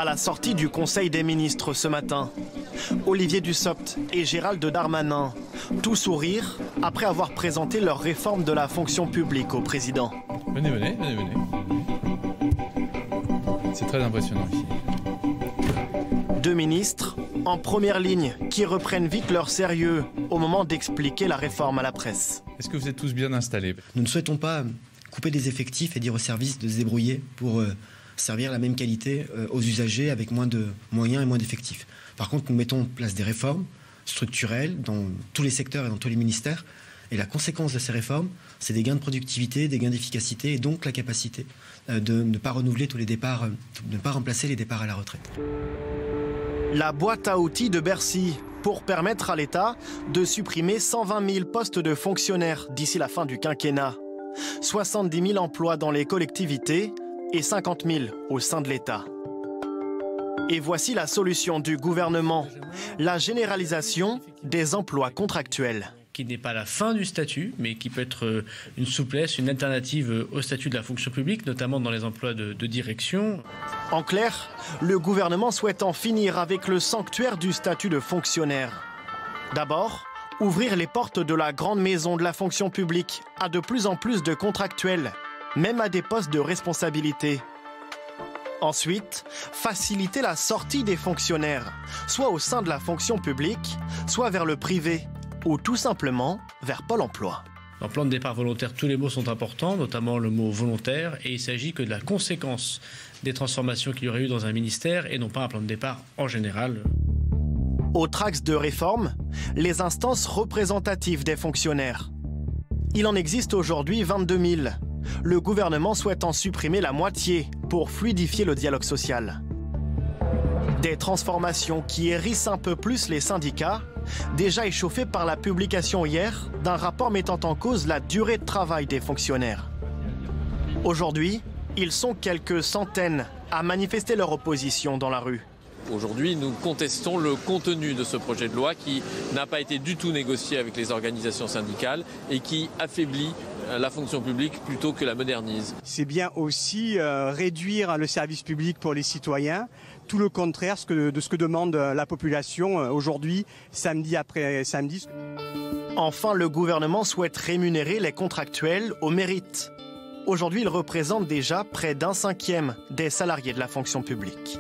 À la sortie du Conseil des ministres ce matin, Olivier Dussopt et Gérald Darmanin, tout sourire après avoir présenté leur réforme de la fonction publique au président. Venez, venez, venez, venez. C'est très impressionnant ici. Deux ministres en première ligne qui reprennent vite leur sérieux au moment d'expliquer la réforme à la presse. Est-ce que vous êtes tous bien installés? Nous ne souhaitons pas couper des effectifs et dire aux services de se débrouiller pour servir la même qualité aux usagers avec moins de moyens et moins d'effectifs. Par contre, nous mettons en place des réformes structurelles dans tous les secteurs et dans tous les ministères. Et la conséquence de ces réformes, c'est des gains de productivité, des gains d'efficacité et donc la capacité de ne pas renouveler tous les départs, de ne pas remplacer les départs à la retraite. La boîte à outils de Bercy pour permettre à l'État de supprimer 120 000 postes de fonctionnaires d'ici la fin du quinquennat. 70 000 emplois dans les collectivités et 50 000 au sein de l'État. Et voici la solution du gouvernement, la généralisation des emplois contractuels. Qui n'est pas la fin du statut, mais qui peut être une souplesse, une alternative au statut de la fonction publique, notamment dans les emplois de direction. En clair, le gouvernement souhaite en finir avec le sanctuaire du statut de fonctionnaire. D'abord, ouvrir les portes de la grande maison de la fonction publique à de plus en plus de contractuels, même à des postes de responsabilité. Ensuite, faciliter la sortie des fonctionnaires, soit au sein de la fonction publique, soit vers le privé, ou tout simplement vers Pôle emploi. Dans le plan de départ volontaire, tous les mots sont importants, notamment le mot volontaire, et il s'agit que de la conséquence des transformations qu'il y aurait eu dans un ministère et non pas un plan de départ en général. Autre axe de réforme, les instances représentatives des fonctionnaires. Il en existe aujourd'hui 22 000. Le gouvernement souhaite en supprimer la moitié pour fluidifier le dialogue social. Des transformations qui hérissent un peu plus les syndicats, déjà échauffés par la publication hier d'un rapport mettant en cause la durée de travail des fonctionnaires. Aujourd'hui, ils sont quelques centaines à manifester leur opposition dans la rue. Aujourd'hui, nous contestons le contenu de ce projet de loi qui n'a pas été du tout négocié avec les organisations syndicales et qui affaiblit la fonction publique plutôt que la modernise. C'est bien aussi réduire le service public pour les citoyens, tout le contraire de ce que demande la population aujourd'hui, samedi après samedi. Enfin, le gouvernement souhaite rémunérer les contractuels au mérite. Aujourd'hui, ils représentent déjà près d'1/5 des salariés de la fonction publique.